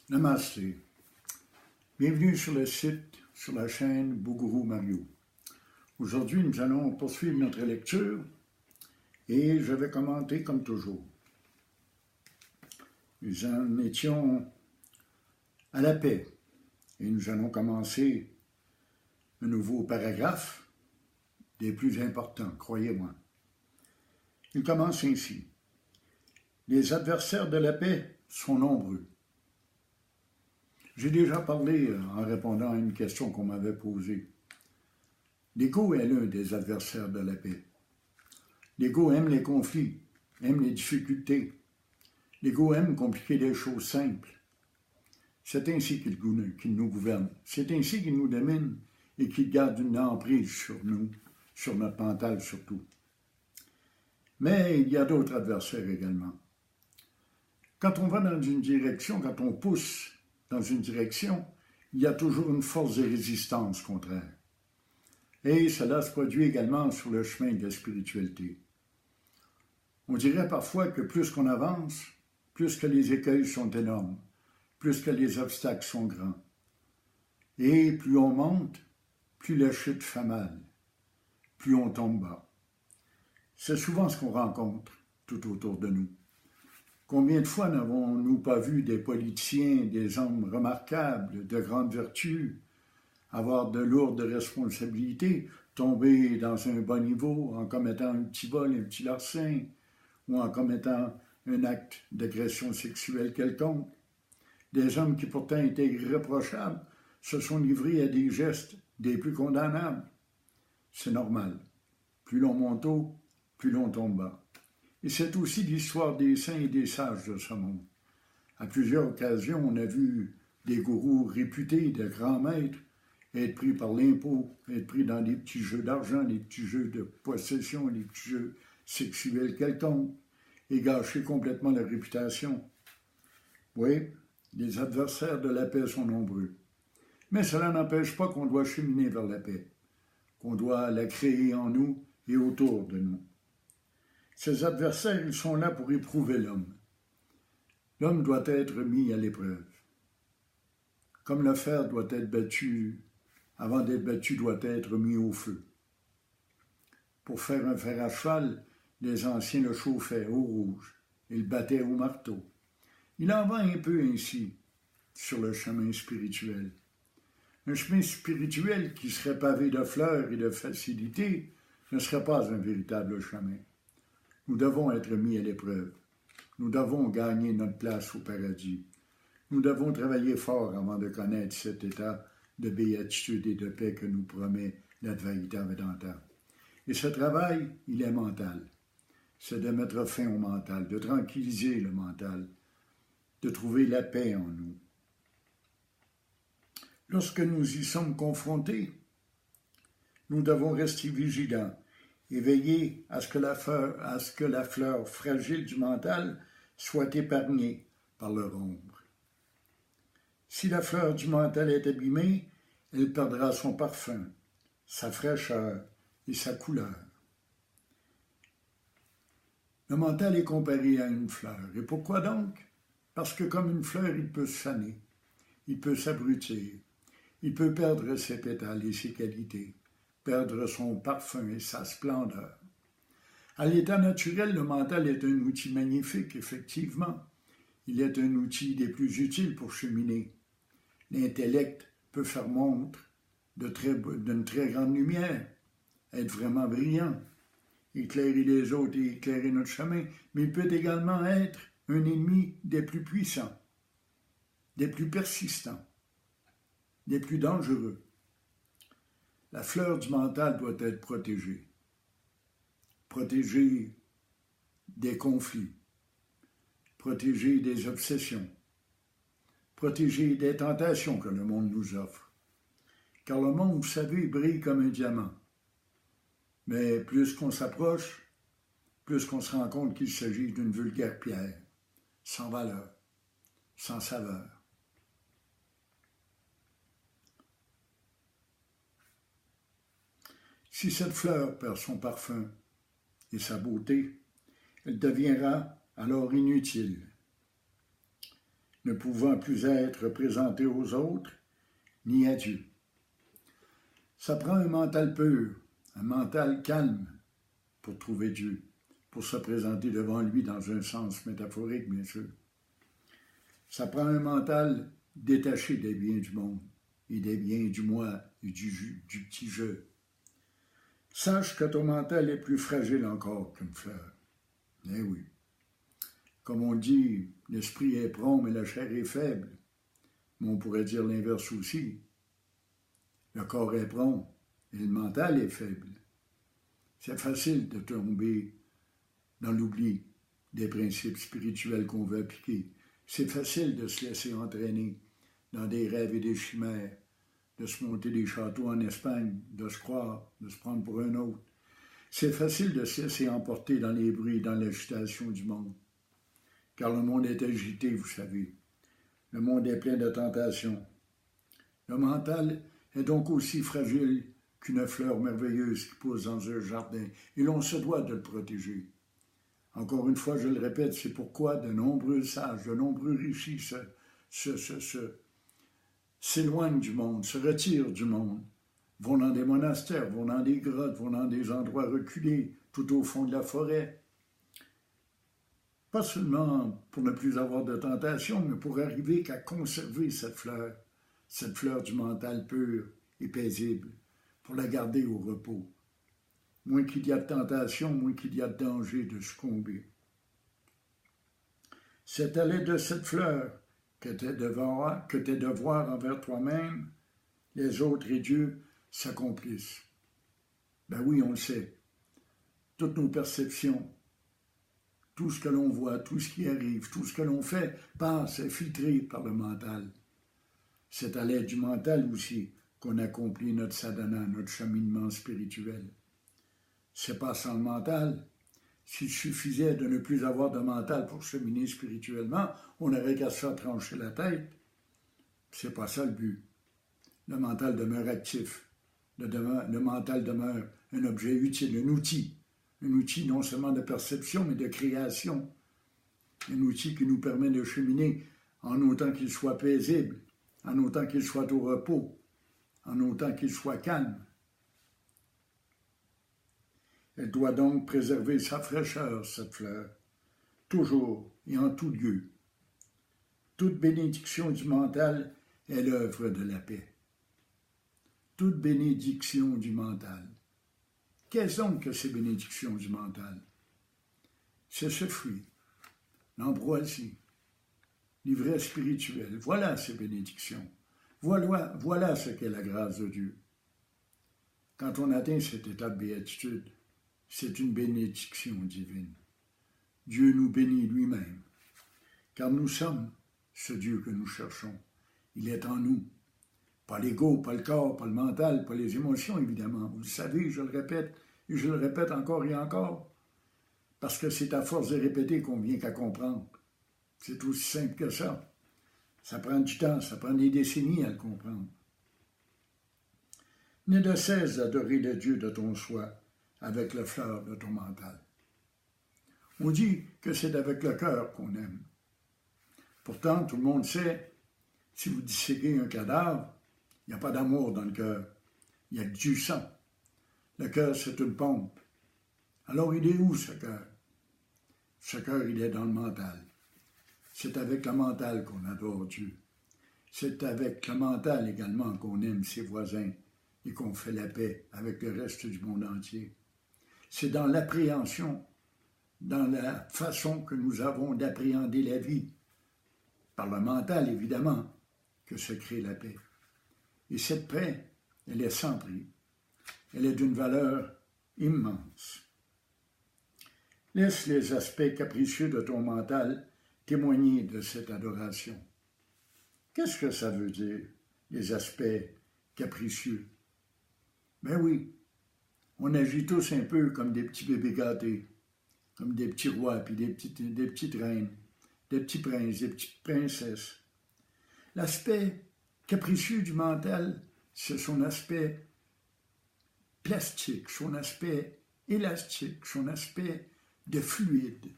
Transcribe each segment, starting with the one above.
Namasté. Bienvenue sur le site, sur la chaîne Bougourou Mario. Aujourd'hui, nous allons poursuivre notre lecture et je vais commenter comme toujours. Nous en étions à la paix et nous allons commencer un nouveau paragraphe des plus importants, croyez-moi. Il commence ainsi. Les adversaires de la paix sont nombreux. J'ai déjà parlé en répondant à une question qu'on m'avait posée. L'ego est l'un des adversaires de la paix. L'ego aime les conflits, aime les difficultés. L'ego aime compliquer les choses simples. C'est ainsi qu'il nous gouverne. C'est ainsi qu'il nous domine et qu'il garde une emprise sur nous, sur notre mental surtout. Mais il y a d'autres adversaires également. Quand on va dans une direction, quand on pousse dans une direction, il y a toujours une force de résistance contraire. Et cela se produit également sur le chemin de la spiritualité. On dirait parfois que plus qu'on avance, plus que les écueils sont énormes, plus que les obstacles sont grands. Et plus on monte, plus la chute fait mal, plus on tombe bas. C'est souvent ce qu'on rencontre tout autour de nous. Combien de fois n'avons-nous pas vu des politiciens, des hommes remarquables, de grandes vertus, avoir de lourdes responsabilités, tomber dans un bas niveau en commettant un petit vol, un petit larcin, ou en commettant un acte d'agression sexuelle quelconque? Des hommes qui pourtant étaient irréprochables se sont livrés à des gestes des plus condamnables. C'est normal. Plus l'on monte haut, plus l'on tombe bas. Et c'est aussi l'histoire des saints et des sages de ce monde. À plusieurs occasions, on a vu des gourous réputés, de grands maîtres, être pris par l'impôt, être pris dans des petits jeux d'argent, des petits jeux de possession, des petits jeux sexuels quelconques, et gâcher complètement leur réputation. Oui, les adversaires de la paix sont nombreux. Mais cela n'empêche pas qu'on doit cheminer vers la paix, qu'on doit la créer en nous et autour de nous. Ces adversaires, ils sont là pour éprouver l'homme. L'homme doit être mis à l'épreuve. Comme le fer doit être battu, avant d'être battu, doit être mis au feu. Pour faire un fer à cheval, les anciens le chauffaient au rouge et le battaient au marteau. Il en va un peu ainsi sur le chemin spirituel. Un chemin spirituel qui serait pavé de fleurs et de facilité ne serait pas un véritable chemin. Nous devons être mis à l'épreuve. Nous devons gagner notre place au paradis. Nous devons travailler fort avant de connaître cet état de béatitude et de paix que nous promet l'Advaita Vedanta. Et ce travail, il est mental. C'est de mettre fin au mental, de tranquilliser le mental, de trouver la paix en nous. Lorsque nous y sommes confrontés, nous devons rester vigilants et veiller à ce que la fleur fragile du mental soit épargnée par leur ombre. Si la fleur du mental est abîmée, elle perdra son parfum, sa fraîcheur et sa couleur. Le mental est comparé à une fleur. Et pourquoi donc? Parce que comme une fleur, il peut se faner, il peut s'abrutir, il peut perdre ses pétales et ses qualités, perdre son parfum et sa splendeur. À l'état naturel, le mental est un outil magnifique, effectivement. Il est un outil des plus utiles pour cheminer. L'intellect peut faire montre d'une très grande lumière, être vraiment brillant, éclairer les autres et éclairer notre chemin, mais il peut également être un ennemi des plus puissants, des plus persistants, des plus dangereux. La fleur du mental doit être protégée. Protégée des conflits, protégée des obsessions, protégée des tentations que le monde nous offre. Car le monde, vous savez, brille comme un diamant. Mais plus qu'on s'approche, plus qu'on se rend compte qu'il s'agit d'une vulgaire pierre, sans valeur, sans saveur. Si cette fleur perd son parfum et sa beauté, elle deviendra alors inutile. ne pouvant plus être présenté aux autres, ni à Dieu. Ça prend un mental pur, un mental calme pour trouver Dieu, pour se présenter devant lui dans un sens métaphorique, bien sûr. Ça prend un mental détaché des biens du monde et des biens du moi et du petit jeu. Sache que ton mental est plus fragile encore qu'une fleur. Eh oui. Comme on dit, l'esprit est prompt, mais la chair est faible. Mais on pourrait dire l'inverse aussi. Le corps est prompt et le mental est faible. C'est facile de tomber dans l'oubli des principes spirituels qu'on veut appliquer. C'est facile de se laisser entraîner dans des rêves et des chimères, de se monter des châteaux en Espagne, de se croire, de se prendre pour un autre. C'est facile de se laisser emporter dans les bruits, dans l'agitation du monde. Car le monde est agité, vous savez. Le monde est plein de tentations. Le mental est donc aussi fragile qu'une fleur merveilleuse qui pousse dans un jardin, et l'on se doit de le protéger. Encore une fois, je le répète, c'est pourquoi de nombreux sages, de nombreux riches s'éloignent du monde, se retirent du monde, vont dans des monastères, vont dans des grottes, vont dans des endroits reculés, tout au fond de la forêt. Pas seulement pour ne plus avoir de tentation, mais pour arriver qu'à conserver cette fleur du mental pur et paisible, pour la garder au repos. Moins qu'il y a de tentation, moins qu'il y a de danger de succomber. C'est à l'aide de cette fleur que tes devoirs envers toi-même, les autres et Dieu s'accomplissent. Ben oui, on le sait. Toutes nos perceptions, tout ce que l'on voit, tout ce qui arrive, tout ce que l'on fait passe, est filtré par le mental. C'est à l'aide du mental aussi qu'on accomplit notre sadhana, notre cheminement spirituel. C'est pas sans le mental. S'il suffisait de ne plus avoir de mental pour cheminer spirituellement, on n'aurait qu'à se faire trancher la tête. C'est pas ça le but. Le mental demeure actif. Le mental demeure un objet utile, un outil non seulement de perception, mais de création. Un outil qui nous permet de cheminer en autant qu'il soit paisible, en autant qu'il soit au repos, en autant qu'il soit calme. Elle doit donc préserver sa fraîcheur, cette fleur, toujours et en tout lieu. Toute bénédiction du mental est l'œuvre de la paix. Toute bénédiction du mental. Quelles sont que ces bénédictions du mental? C'est ce fruit, l'ambroisie, l'ivresse spirituelle. Voilà ces bénédictions. Voilà ce qu'est la grâce de Dieu. Quand on atteint cet état de béatitude, c'est une bénédiction divine. Dieu nous bénit lui-même, car nous sommes ce Dieu que nous cherchons. Il est en nous. Pas l'ego, pas le corps, pas le mental, pas les émotions, évidemment. Vous le savez, je le répète, et je le répète encore et encore, parce que c'est à force de répéter qu'on vient qu'à comprendre. C'est aussi simple que ça. Ça prend du temps, ça prend des décennies à le comprendre. Ne de cesse d'adorer le Dieu de ton choix avec le fleur de ton mental. On dit que c'est avec le cœur qu'on aime. Pourtant, tout le monde sait, si vous disséquez un cadavre, il n'y a pas d'amour dans le cœur. Il y a du sang. Le cœur, c'est une pompe. Alors, il est où, ce cœur? Ce cœur, il est dans le mental. C'est avec le mental qu'on adore Dieu. C'est avec le mental également qu'on aime ses voisins et qu'on fait la paix avec le reste du monde entier. C'est dans l'appréhension, dans la façon que nous avons d'appréhender la vie, par le mental évidemment, que se crée la paix. Et cette paix, elle est sans prix. Elle est d'une valeur immense. Laisse les aspects capricieux de ton mental témoigner de cette adoration. Qu'est-ce que ça veut dire, les aspects capricieux? Ben oui, on agit tous un peu comme des petits bébés gâtés, comme des petits rois, puis des petites reines, des petits princes, des petites princesses. L'aspect capricieux du mental, c'est son aspect plastique, son aspect élastique, son aspect de fluide.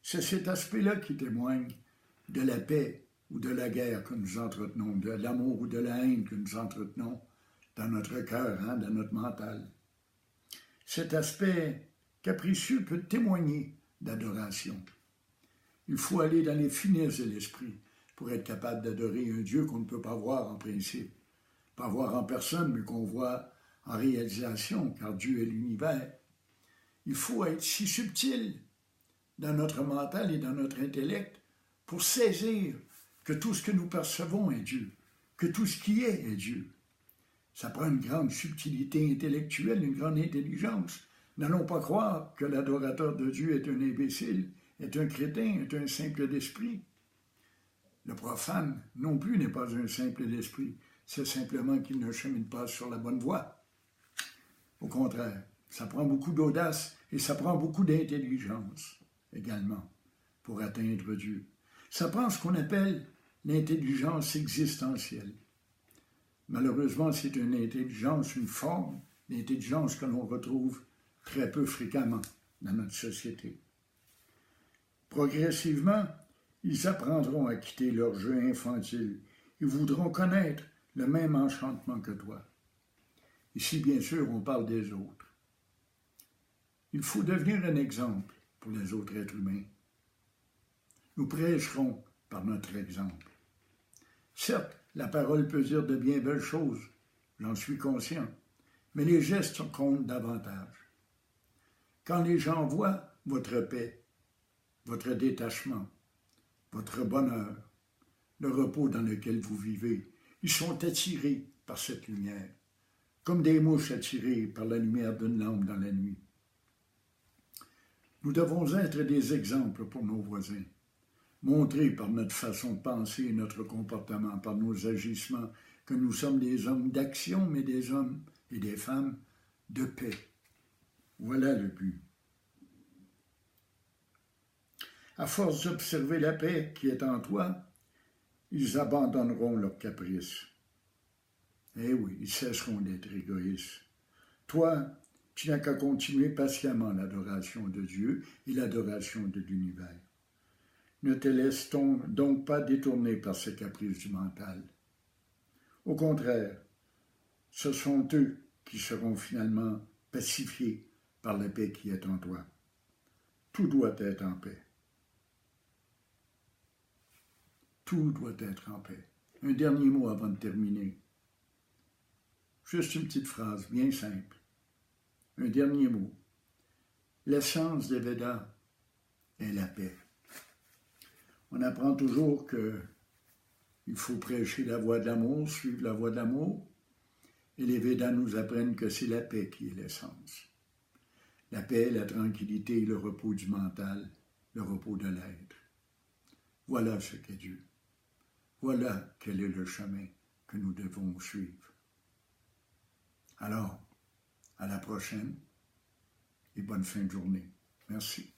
C'est cet aspect-là qui témoigne de la paix ou de la guerre que nous entretenons, de l'amour ou de la haine que nous entretenons dans notre cœur, dans notre mental. Cet aspect capricieux peut témoigner d'adoration. Il faut aller dans les finesses de l'esprit pour être capable d'adorer un Dieu qu'on ne peut pas voir en principe. Pas voir en personne, mais qu'on voit en réalisation, car Dieu est l'univers. Il faut être si subtil dans notre mental et dans notre intellect pour saisir que tout ce que nous percevons est Dieu, que tout ce qui est Dieu. Ça prend une grande subtilité intellectuelle, une grande intelligence. N'allons pas croire que l'adorateur de Dieu est un imbécile, est un crétin, est un simple d'esprit. Le profane non plus n'est pas un simple d'esprit, c'est simplement qu'il ne chemine pas sur la bonne voie. Au contraire, ça prend beaucoup d'audace et ça prend beaucoup d'intelligence également pour atteindre Dieu. Ça prend ce qu'on appelle l'intelligence existentielle. Malheureusement, c'est une intelligence, une forme d'intelligence que l'on retrouve très peu fréquemment dans notre société. Progressivement, ils apprendront à quitter leur jeu infantile. Ils voudront connaître le même enchantement que toi. Ici, bien sûr, on parle des autres. Il faut devenir un exemple pour les autres êtres humains. Nous prêcherons par notre exemple. Certes, la parole peut dire de bien belles choses, j'en suis conscient, mais les gestes comptent davantage. Quand les gens voient votre paix, votre détachement, votre bonheur, le repos dans lequel vous vivez, ils sont attirés par cette lumière, comme des mouches attirées par la lumière d'une lampe dans la nuit. Nous devons être des exemples pour nos voisins, montrer par notre façon de penser et notre comportement, par nos agissements, que nous sommes des hommes d'action, mais des hommes et des femmes de paix. Voilà le but. À force d'observer la paix qui est en toi, ils abandonneront leurs caprices. Eh oui, ils cesseront d'être égoïstes. Toi, tu n'as qu'à continuer patiemment l'adoration de Dieu et l'adoration de l'univers. Ne te laisse donc pas détourner par ces caprices du mental. Au contraire, ce sont eux qui seront finalement pacifiés par la paix qui est en toi. Tout doit être en paix. Tout doit être en paix. Un dernier mot avant de terminer. Juste une petite phrase bien simple. Un dernier mot. L'essence des Védas est la paix. On apprend toujours qu'il faut prêcher la voie de l'amour, suivre la voie de l'amour, et les Védas nous apprennent que c'est la paix qui est l'essence. La paix, la tranquillité, le repos du mental, le repos de l'être. Voilà ce qu'est Dieu. Voilà quel est le chemin que nous devons suivre. Alors, à la prochaine et bonne fin de journée. Merci.